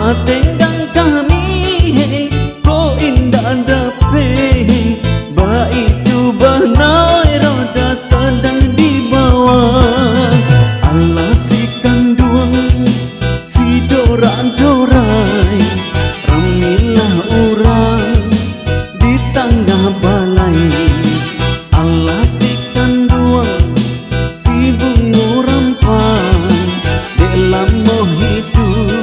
Patenggang kami ko indah dape ba itu banai roda sedang dibawa Allah si kanduang si dorai ramilah orang di tengah balai Allah si kanduang si bunga rampai dalam hidup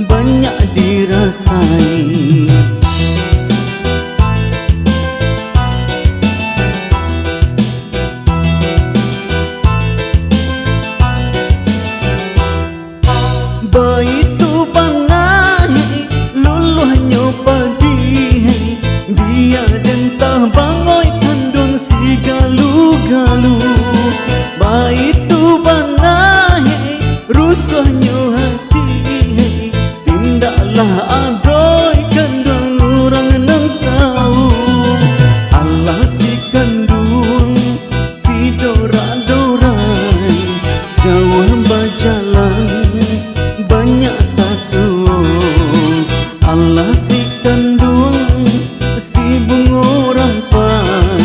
banyak dirasai. Baitu bangai luluhnya padi dia dentah bangoi kandung si galu-galu. Baitu bangai rusuhnya hati tindaklah adoi kandung orang nang tahu Allah si kandung si dorai jauh berjalan banyak tasuh Allah si kandung si bunga rampai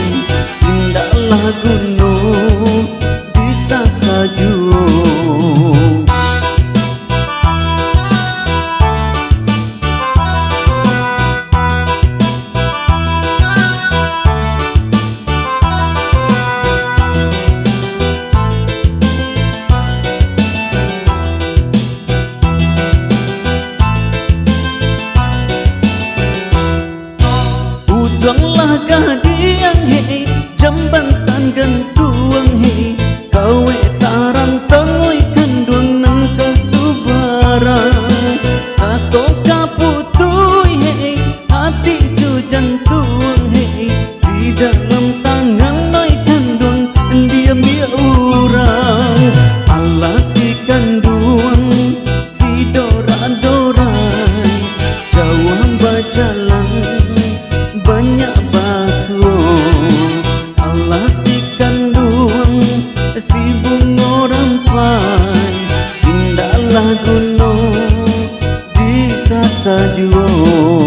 tindaklah gunung bisa sajuh. Ujanglah gadiang hei jambatan gantuang hei kawe tarang tangoi kandung nang kasubarang kasong kaputui hei hati tu jantung hei di dalam tangan noi kandung diam dia urang Allah si kandung si dorai jauh berjalan banyak basuh Allah si kandung si bunga rampai tindaklah gunung bisa sajuh.